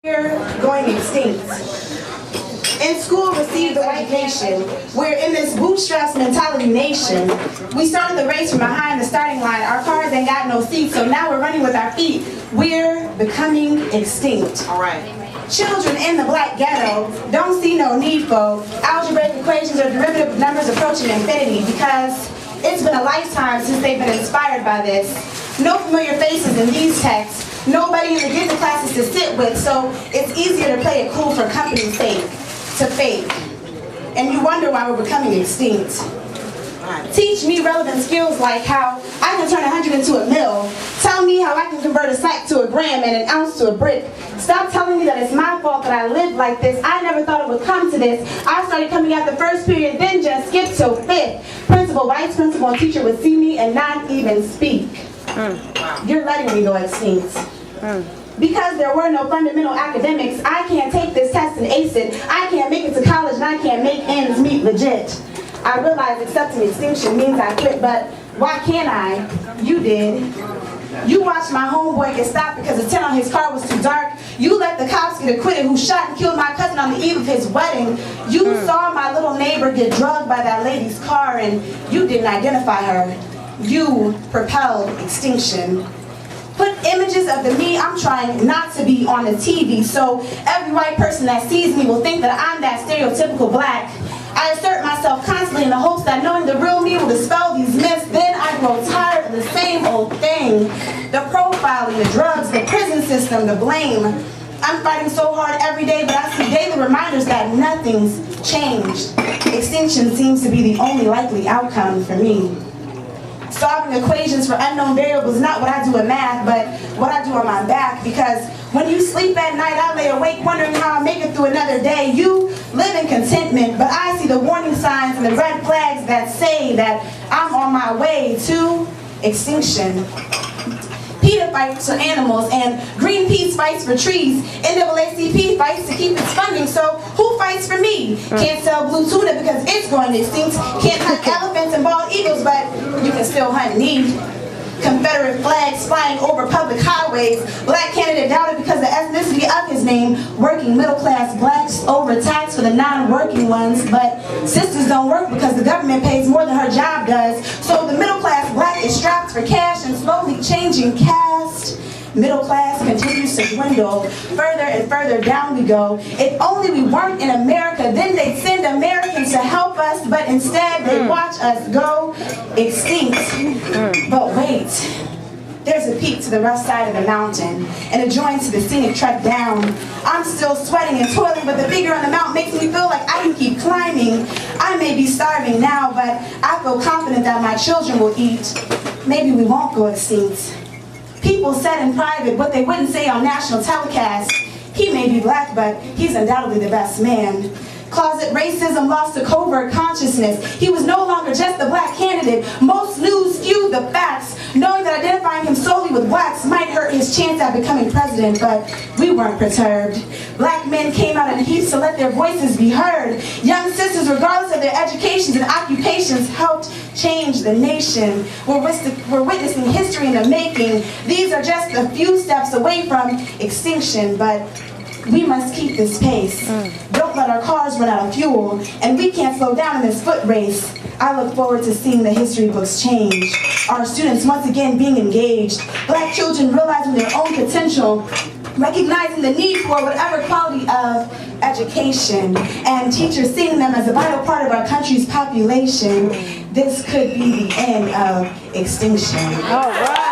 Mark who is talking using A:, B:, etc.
A: We're going extinct. In school, receive the education. We're in this bootstraps mentality nation. We started the race from behind the starting line. Our cars ain't got no seats, so now we're running with our feet. We're becoming extinct.
B: All right.
A: Children in the black ghetto don't see no need for algebraic equations or derivative numbers approaching infinity because it's been a lifetime since they've been inspired by this. No familiar faces in these texts. Nobody in the gifted classes to sit with, so it's easier to play it cool for company's sake, to fake. And you wonder why we're becoming extinct. Teach me relevant skills like how I can turn 100 into a mill. Tell me how I can convert a sack to a gram and an ounce to a brick. Stop telling me that it's my fault that I lived like this. I never thought it would come to this. I started coming out the first period, then just skipped till fifth. Principal, vice principal, and teacher would see me and not even speak. You're letting me go extinct. Because there were no fundamental academics, I can't take this test and ace it. I can't make it to college and I can't make ends meet legit. I realize accepting extinction means I quit, but why can't I? You did. You watched my homeboy get stopped because the tint on his car was too dark. You let the cops get acquitted who shot and killed my cousin on the eve of his wedding. You saw my little neighbor get drugged by that lady's car and you didn't identify her. You propelled extinction. Put images of the me I'm trying not to be on the TV, so every white person that sees me will think that I'm that stereotypical black. I assert myself constantly in the hopes that knowing the real me will dispel these myths. Then I grow tired of the same old thing. The profiling, the drugs, the prison system, the blame. I'm fighting so hard every day, but I see daily reminders that nothing's changed. Extinction seems to be the only likely outcome for me. Solving equations for unknown variables is not what I do in math, but what I do on my back, because when you sleep at night, I lay awake wondering how I make it through another day. You live in contentment, but I see the warning signs and the red flags that say that I'm on my way to extinction. PETA fights for animals and Greenpeace fights for trees. NAACP fights to keep its funding, so who fights for me? Can't sell blue tuna because it's going extinct. Can't hunt elephants and bald eagles, but you can still hunt me. Confederate flags flying over public highways. Black candidate doubted because of the ethnicity of his name. Working middle class blacks overtaxed for the non-working ones. But sisters don't work because the government pays more than her job does. So the middle class black is strapped for cash and slowly changing caste. Middle class continues to dwindle. Further and further down we go. If only we weren't in America, then they'd send Americans to help us, but instead they watch us go extinct. But wait, there's a peak to the rough side of the mountain and a joint to the scenic trek down. I'm still sweating and toiling, but the figure on the mountain makes me feel like I can keep climbing. I may be starving now, but I feel confident that my children will eat. Maybe we won't go extinct. People said in private what they wouldn't say on national telecast. He may be black, but he's undoubtedly the best man. Closet racism lost a covert consciousness. He was no longer just the black candidate. Most news skewed the facts, knowing that identifying him solely with blacks might hurt his chance at becoming president, but we weren't perturbed. Black men came out in heaps to let their voices be heard. Young sisters, regardless of their educations and occupations, helped change the nation. We're witnessing history in the making. These are just a few steps away from extinction, but we must keep this pace. Don't let our cars run out of fuel, and we can't slow down in this foot race. I look forward to seeing the history books change. Our students once again being engaged. Black children realizing their own potential, recognizing the need for whatever quality of education, and teachers seeing them as a vital part of our country's population. This could be the end of extinction. All right.